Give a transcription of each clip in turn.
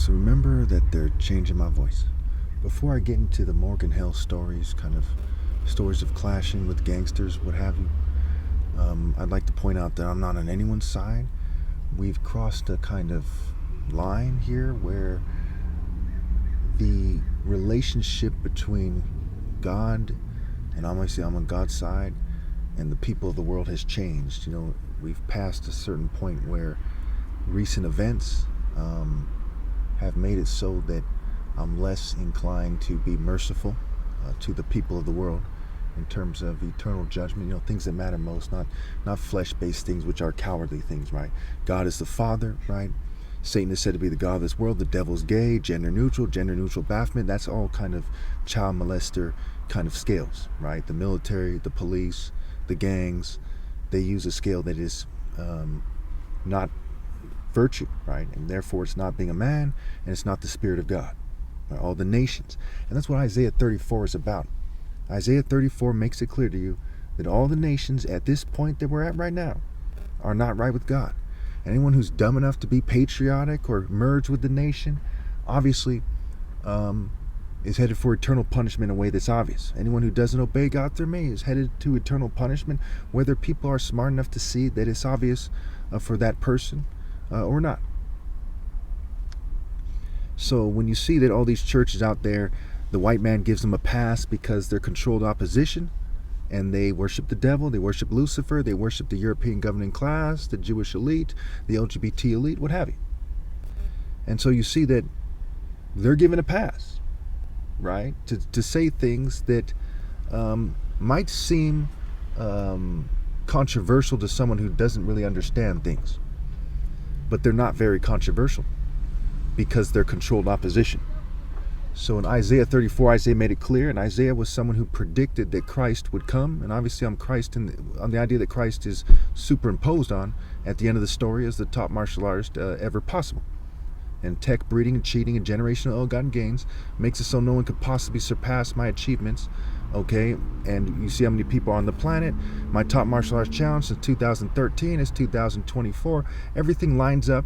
So remember that they're changing my voice. Before I get into the Morgan Hill stories, kind of stories of clashing with gangsters, what have you, I'd like to point out that I'm not on anyone's side. We've crossed a kind of line here where the relationship between God, and obviously I'm on God's side, and the people of the world has changed. We've passed a certain point where recent events have made it so that I'm less inclined to be merciful to the people of the world in terms of eternal judgment, things that matter most, not flesh-based things, which are cowardly things, right? God is the Father, right? Satan is said to be the god of this world. The devil's gay, gender neutral Baphomet. That's all kind of child molester kind of scales, right? The military, the police, the gangs, they use a scale that is not virtue, right? And therefore it's not being a man, and it's not the Spirit of God. Right? All the nations. And that's what Isaiah 34 is about. Isaiah 34 makes it clear to you that all the nations at this point that we're at right now are not right with God. Anyone who's dumb enough to be patriotic or merge with the nation, obviously, is headed for eternal punishment in a way that's obvious. Anyone who doesn't obey God through me is headed to eternal punishment, whether people are smart enough to see that it's obvious for that person or not. So when you see that all these churches out there, the white man gives them a pass because they're controlled opposition, and they worship the devil, they worship Lucifer, they worship the European governing class, the Jewish elite, the LGBT elite, what have you. And so you see that they're given a pass, right, to say things that might seem controversial to someone who doesn't really understand things. But they're not very controversial because they're controlled opposition. So in Isaiah 34, Isaiah made it clear, and Isaiah was someone who predicted that Christ would come, and obviously I'm Christ on the idea that Christ is superimposed on at the end of the story as the top martial artist ever possible. And tech breeding and cheating and generational ill-gotten gains makes it so no one could possibly surpass my achievements, okay? And you see how many people are on the planet. My top martial arts challenge since 2013 is 2024. Everything lines up,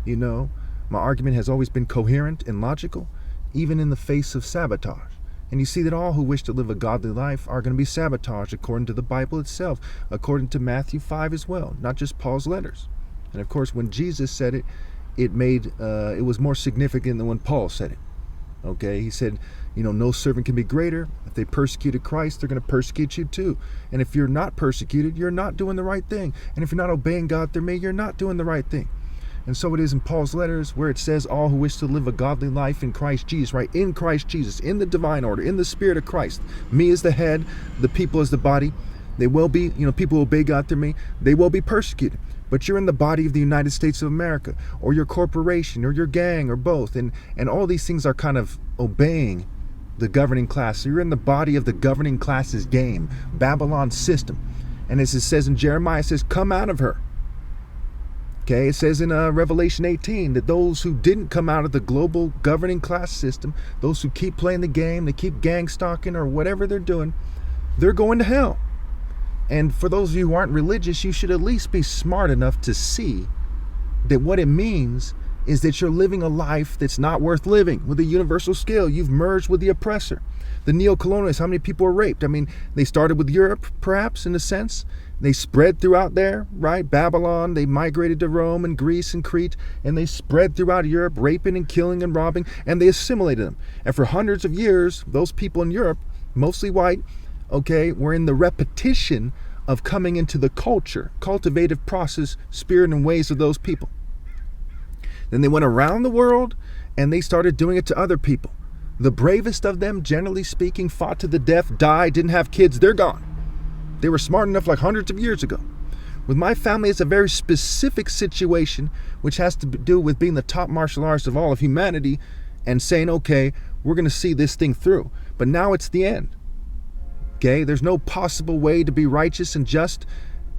My argument has always been coherent and logical, even in the face of sabotage. And you see that all who wish to live a godly life are going to be sabotaged according to the Bible itself, according to Matthew 5 as well, not just Paul's letters. And of course, when Jesus said it, it was more significant than when Paul said it. Okay, he said, no servant can be greater. If they persecuted Christ, they're going to persecute you too. And if you're not persecuted, you're not doing the right thing. And if you're not obeying God through me, you're not doing the right thing. And so it is in Paul's letters where it says all who wish to live a godly life in Christ Jesus, right? In Christ Jesus, in the divine order, in the Spirit of Christ. Me as the head, the people as the body. They will be, people who obey God through me, they will be persecuted. But you're in the body of the United States of America, or your corporation, or your gang, or both. And all these things are kind of obeying the governing class. So you're in the body of the governing class's game, Babylon's system. And as it says in Jeremiah, it says, come out of her. Okay, it says in Revelation 18 that those who didn't come out of the global governing class system, those who keep playing the game, they keep gang stalking or whatever they're doing, they're going to hell. And for those of you who aren't religious, you should at least be smart enough to see that what it means is that you're living a life that's not worth living with a universal scale. You've merged with the oppressor. The neo-colonialists, how many people were raped? I mean, they started with Europe, perhaps, in a sense. They spread throughout there, right? Babylon, they migrated to Rome and Greece and Crete, and they spread throughout Europe, raping and killing and robbing, and they assimilated them. And for hundreds of years, those people in Europe, mostly white, okay, were in the repetition of coming into the culture, cultivative process, spirit, and ways of those people. Then they went around the world, and they started doing it to other people. The bravest of them, generally speaking, fought to the death, died, didn't have kids, they're gone. They were smart enough like hundreds of years ago. With my family, it's a very specific situation, which has to do with being the top martial artist of all of humanity and saying, okay, we're going to see this thing through. But now it's the end. Okay, there's no possible way to be righteous and just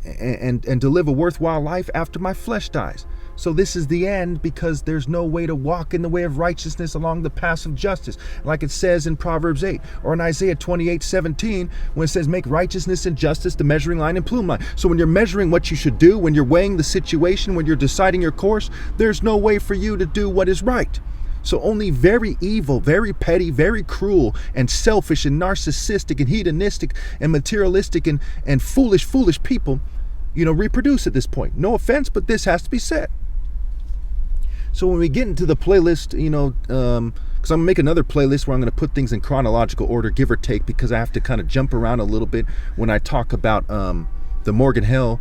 and to live a worthwhile life after my flesh dies. So this is the end because there's no way to walk in the way of righteousness along the path of justice, like it says in Proverbs 8 or in Isaiah 28:17 when it says make righteousness and justice the measuring line and plume line. So when you're measuring what you should do, when you're weighing the situation, when you're deciding your course, there's no way for you to do what is right. So only very evil, very petty, very cruel, and selfish, and narcissistic, and hedonistic, and materialistic, and foolish people, reproduce at this point. No offense, but this has to be said. So when we get into the playlist, because I'm going to make another playlist where I'm going to put things in chronological order, give or take, because I have to kind of jump around a little bit when I talk about the Morgan Hill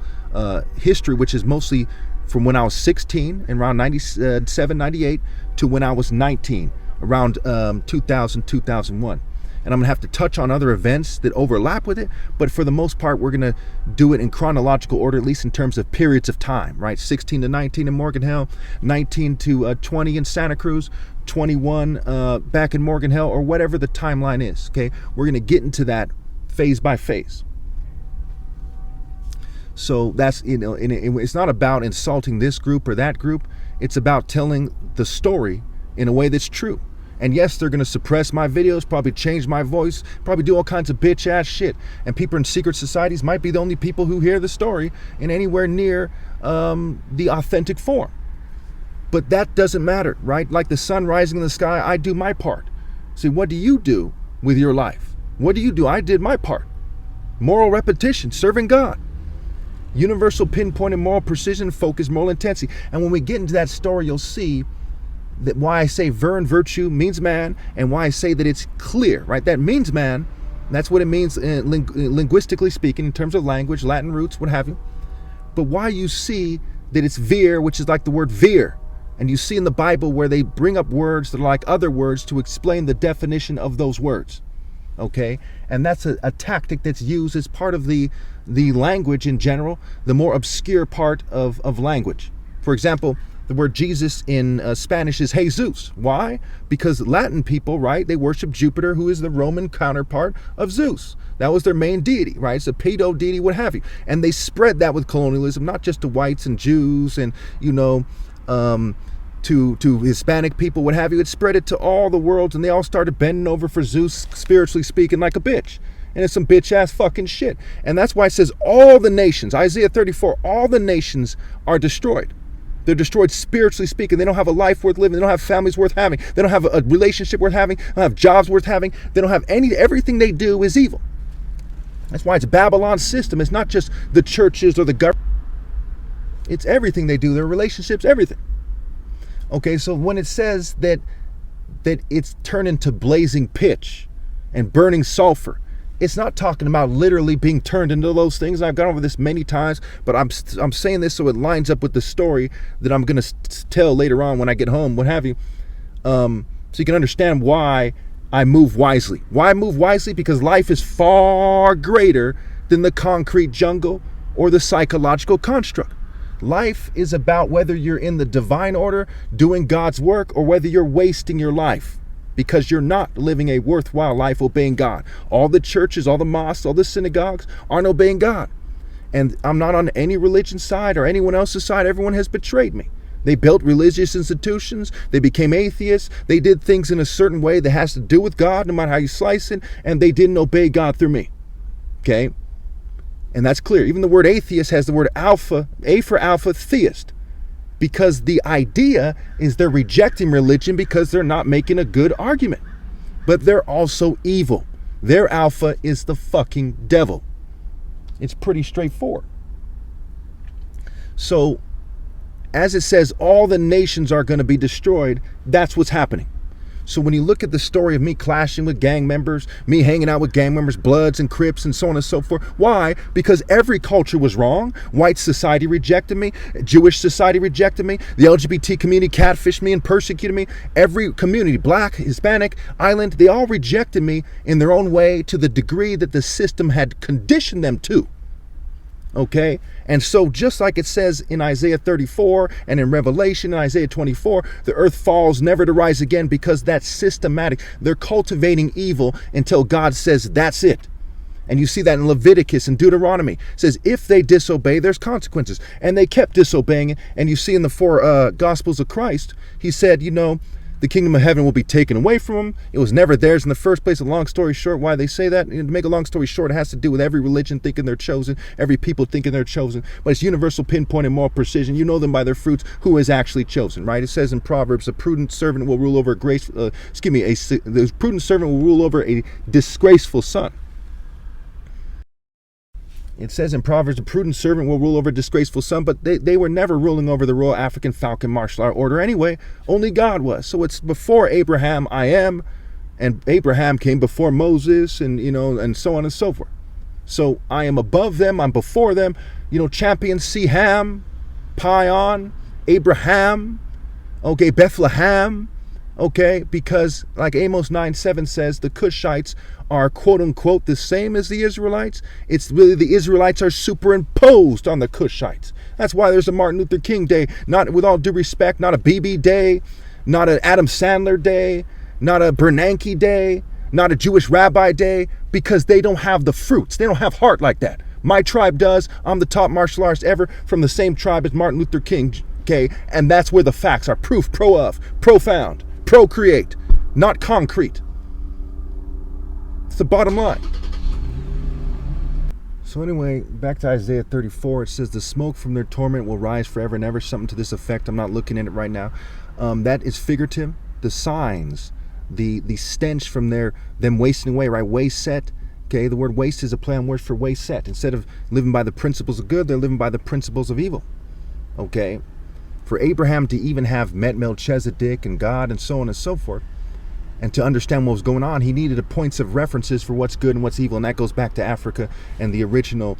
history, which is mostly from when I was 16, and around 97, 98, to when I was 19, around 2000, 2001. And I'm going to have to touch on other events that overlap with it, but for the most part, we're going to do it in chronological order, at least in terms of periods of time, right? 16 to 19 in Morgan Hill, 19 to 20 in Santa Cruz, 21 back in Morgan Hill, or whatever the timeline is, okay? We're going to get into that phase by phase. So that's, it's not about insulting this group or that group. It's about telling the story in a way that's true. And yes, they're going to suppress my videos, probably change my voice, probably do all kinds of bitch ass shit. And people in secret societies might be the only people who hear the story in anywhere near the authentic form. But that doesn't matter, right? Like the sun rising in the sky, I do my part. See, what do you do with your life? What do you do? I did my part. Moral repetition, serving God. Universal pinpointed moral precision, focus, moral intensity. And when we get into that story, you'll see that why I say ver and virtue means man, and why I say that it's clear, right? That means man. That's what it means linguistically speaking, in terms of language, Latin roots, what have you. But why you see that it's vir, which is like the word vir. And you see in the Bible where they bring up words that are like other words to explain the definition of those words. Okay? And that's a tactic that's used as part of the language in general, the more obscure part of language. For example, the word Jesus in Spanish is Jesus. Why? Because Latin people, right, they worship Jupiter, who is the Roman counterpart of Zeus. That was their main deity, right? It's a pedo deity, what have you. And they spread that with colonialism, not just to whites and Jews and, to Hispanic people, what have you. It spread it to all the worlds, and they all started bending over for Zeus, spiritually speaking, like a bitch. And it's some bitch ass fucking shit. And that's why it says all the nations, Isaiah 34, all the nations are destroyed. They're destroyed spiritually speaking. They don't have a life worth living. They don't have families worth having. They don't have a relationship worth having. They don't have jobs worth having. They don't have everything they do is evil. That's why it's Babylon's system. It's not just the churches or the government. It's everything they do, their relationships, everything. Okay, so when it says that it's turned into blazing pitch and burning sulfur, it's not talking about literally being turned into those things. I've gone over this many times, but I'm saying this so it lines up with the story that I'm going to tell later on when I get home, what have you. So you can understand why I move wisely. Why I move wisely? Because life is far greater than the concrete jungle or the psychological construct. Life is about whether you're in the divine order, doing God's work, or whether you're wasting your life because you're not living a worthwhile life obeying God. All the churches, all the mosques, all the synagogues aren't obeying God. And I'm not on any religion's side or anyone else's side. Everyone has betrayed me. They built religious institutions. They became atheists. They did things in a certain way that has to do with God, no matter how you slice it, and they didn't obey God through me. Okay? And that's clear. Even the word atheist has the word alpha, A for alpha, theist. Because the idea is they're rejecting religion because they're not making a good argument. But they're also evil. Their alpha is the fucking devil. It's pretty straightforward. So, as it says, all the nations are going to be destroyed, that's what's happening. So when you look at the story of me clashing with gang members, me hanging out with gang members, Bloods and Crips and so on and so forth. Why? Because every culture was wrong. White society rejected me. Jewish society rejected me. The LGBT community catfished me and persecuted me. Every community, Black, Hispanic, Island, they all rejected me in their own way to the degree that the system had conditioned them to. Okay? And so just like it says in Isaiah 34 and in Revelation and Isaiah 24, the earth falls never to rise again because that's systematic. They're cultivating evil until God says that's it. And you see that in Leviticus and Deuteronomy. It says if they disobey, there's consequences. And they kept disobeying it. And you see in the four Gospels of Christ, he said, the kingdom of heaven will be taken away from them. It was never theirs in the first place. A long story short, why they say that, and to make a long story short, it has to do with every religion thinking they're chosen, every people thinking they're chosen, but it's universal pinpoint and moral precision. You know them by their fruits, who is actually chosen, right? It says in Proverbs, a prudent servant will rule over the prudent servant will rule over a disgraceful son. It says in Proverbs, a prudent servant will rule over a disgraceful son, but they were never ruling over the Royal African Falcon Martial Art Order anyway. Only God was. So it's before Abraham, I am, and Abraham came before Moses, and and so on and so forth. So I am above them, I'm before them. Champion Ham, Pion, Abraham, okay, Bethlehem, okay, because like Amos 9:7 says, the Cushites are quote unquote the same as the Israelites. It's really the Israelites are superimposed on the Cushites. That's why there's a Martin Luther King Day, not, with all due respect, not a BB Day, not an Adam Sandler Day, not a Bernanke Day, not a Jewish Rabbi Day, because they don't have the fruits. They don't have heart like that. My tribe does. I'm the top martial artist ever from the same tribe as Martin Luther King, okay? And that's where the facts are. Proof, profound, procreate, not concrete. It's the bottom line. So anyway, back to Isaiah 34, it says, the smoke from their torment will rise forever and ever, something to this effect. I'm not looking at it right now. That is figurative. The signs, the stench from them wasting away, right? Waste set. Okay, the word waste is a play on words for waste set. Instead of living by the principles of good, they're living by the principles of evil. Okay, for Abraham to even have met Melchizedek and God and so on and so forth, and to understand what was going on, he needed points of references for what's good and what's evil, and that goes back to Africa and the original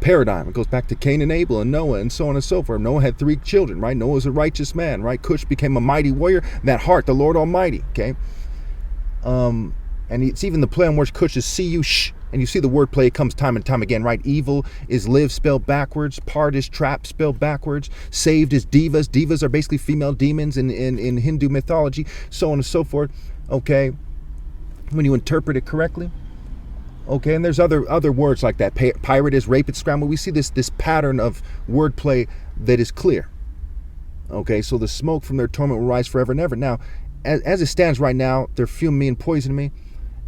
paradigm. It goes back to Cain and Abel and Noah and so on and so forth. Noah had 3 children, right? Noah was a righteous man, right? Cush became a mighty warrior. That heart, the Lord Almighty, okay? And it's even the play on words, Cush is C-U-sh, and you see the word play, it comes time and time again, right? Evil is live spelled backwards, part is trap spelled backwards, saved is devas. Devas are basically female demons in Hindu mythology, so on and so forth, okay? When you interpret it correctly. Okay, and there's other words like that. Pirate is rape, it's scramble. We see this pattern of wordplay that is clear. Okay, so the smoke from their torment will rise forever and ever. Now, as it stands right now, they're fuming me and poisoning me.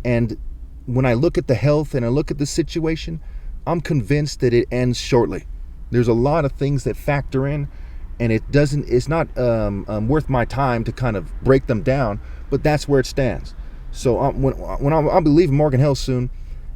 And when I look at the health and I look at the situation, I'm convinced that it ends shortly. There's a lot of things that factor in, and it's not worth my time to kind of break them down, but that's where it stands. So when I'll be leaving Morgan Hill soon,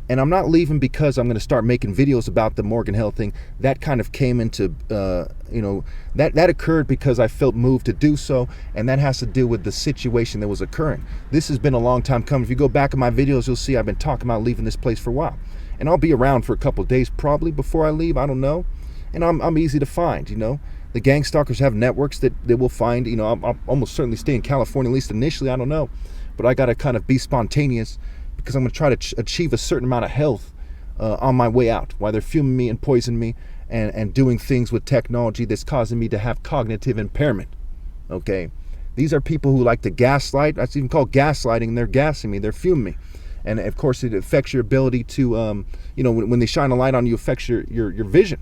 and I'm not leaving because I'm going to start making videos about the Morgan Hill thing. That kind of came into, that occurred because I felt moved to do so, and that has to do with the situation that was occurring. This has been a long time coming. If you go back in my videos, you'll see I've been talking about leaving this place for a while. And I'll be around for a couple of days probably before I leave, I don't know. And I'm easy to find, The gang stalkers have networks that will find, I'll almost certainly stay in California, at least initially, I don't know. But I got to kind of be spontaneous, because I'm going to try to achieve a certain amount of health on my way out, while they're fuming me and poisoning me and doing things with technology that's causing me to have cognitive impairment, okay? These are people who like to gaslight. That's even called gaslighting, and they're gassing me, they're fuming me. And of course, it affects your ability to, when they shine a light on you, affects your vision.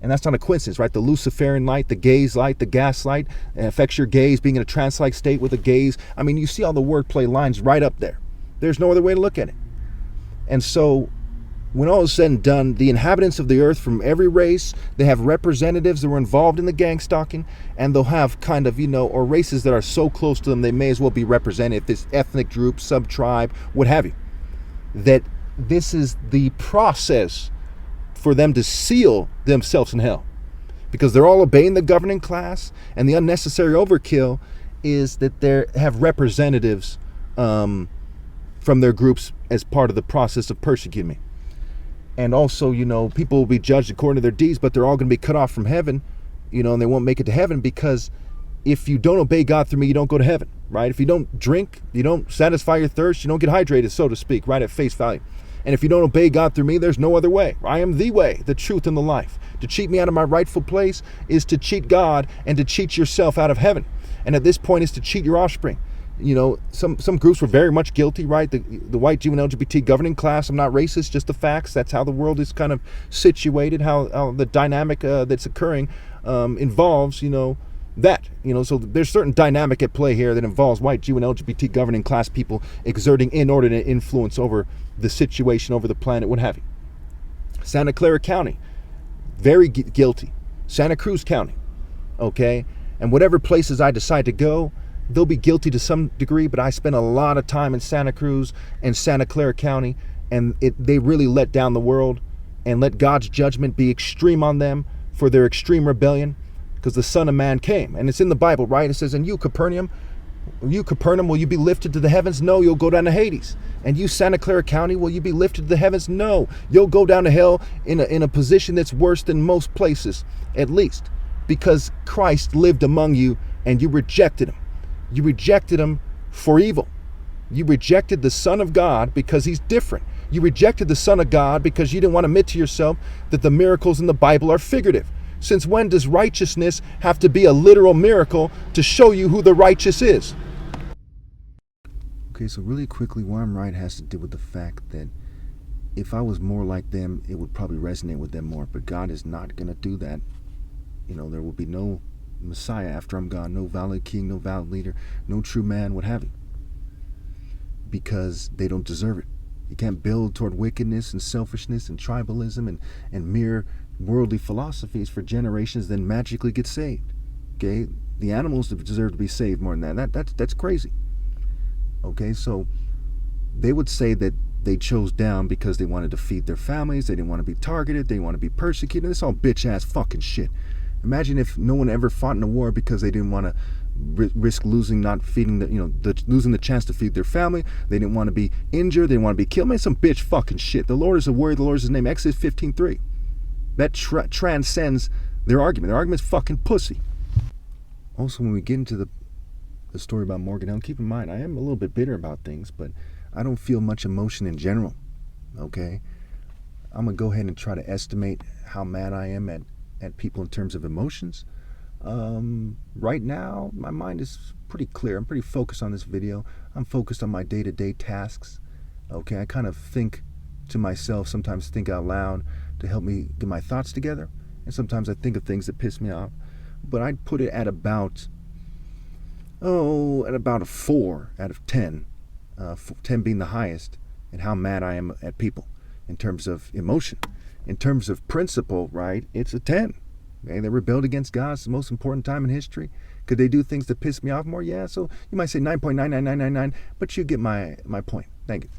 And that's not a coincidence, right? The Luciferian light, the gaze light, the gas light, affects your gaze, being in a trance-like state with a gaze. I mean, you see all the wordplay lines right up there. There's no other way to look at it. And so, when all is said and done, the inhabitants of the earth from every race, they have representatives that were involved in the gang stalking, and they'll have kind of, or races that are so close to them, they may as well be represented, if this ethnic group, sub-tribe, what have you. That this is the process for them to seal themselves in hell, because they're all obeying the governing class, and the unnecessary overkill is that they have representatives from their groups as part of the process of persecuting me. And also, people will be judged according to their deeds, but they're all going to be cut off from heaven, and they won't make it to heaven, because if you don't obey God through me, you don't go to heaven, right? If you don't drink, you don't satisfy your thirst, you don't get hydrated, so to speak, right, at face value. And if you don't obey God through me, there's no other way. I am the way, the truth, and the life. To cheat me out of my rightful place is to cheat God, and to cheat yourself out of heaven. And at this point is to cheat your offspring. Some groups were very much guilty, right? The white Jew and LGBT governing class. I'm not racist, just the facts. That's how the world is kind of situated, how the dynamic that's occurring involves, That, so there's certain dynamic at play here that involves white, Jew, and LGBT governing class people exerting inordinate influence over the situation, over the planet, what have you. Santa Clara County, very guilty. Santa Cruz County, okay? And whatever places I decide to go, they'll be guilty to some degree, but I spent a lot of time in Santa Cruz and Santa Clara County, and they really let down the world and let God's judgment be extreme on them for their extreme rebellion, because the Son of Man came. And it's in the Bible, right? It says, and you, Capernaum, will you be lifted to the heavens? No, you'll go down to Hades. And you, Santa Clara County, will you be lifted to the heavens? No, you'll go down to hell in a position that's worse than most places, at least, because Christ lived among you and you rejected him. You rejected him for evil. You rejected the Son of God because he's different. You rejected the Son of God because you didn't want to admit to yourself that the miracles in the Bible are figurative. Since when does righteousness have to be a literal miracle to show you who the righteous is? Okay, so really quickly, why I'm right has to do with the fact that if I was more like them, it would probably resonate with them more. But God is not going to do that. There will be no Messiah after I'm gone, no valid king, no valid leader, no true man, what have you. Because they don't deserve it. You can't build toward wickedness and selfishness and tribalism and mere worldly philosophies for generations, then magically get saved. Okay, the animals deserve to be saved more than that. That's crazy. Okay, so they would say that they chose down because they wanted to feed their families, they didn't want to be targeted, they didn't want to be persecuted. It's all bitch ass fucking shit. Imagine if no one ever fought in a war because they didn't want to risk losing, not feeding losing the chance to feed their family. They didn't want to be injured, they didn't want to be killed. Man, some bitch fucking shit. The Lord is a warrior, the Lord is his name. Exodus 15:3. That transcends their argument. Their argument's fucking pussy. Also, when we get into the story about Morgan Hill, keep in mind, I am a little bit bitter about things, but I don't feel much emotion in general, okay? I'm going to go ahead and try to estimate how mad I am at people in terms of emotions. Right now, my mind is pretty clear. I'm pretty focused on this video. I'm focused on my day-to-day tasks, okay? I kind of think to myself, sometimes think out loud to help me get my thoughts together. And sometimes I think of things that piss me off. But I'd put it at about a 4 out of 10. 10 being the highest, and how mad I am at people in terms of emotion. In terms of principle, right, it's a 10. Okay, they rebelled against God. It's the most important time in history. Could they do things that piss me off more? Yeah, so you might say 9.99999, but you get my point. Thank you.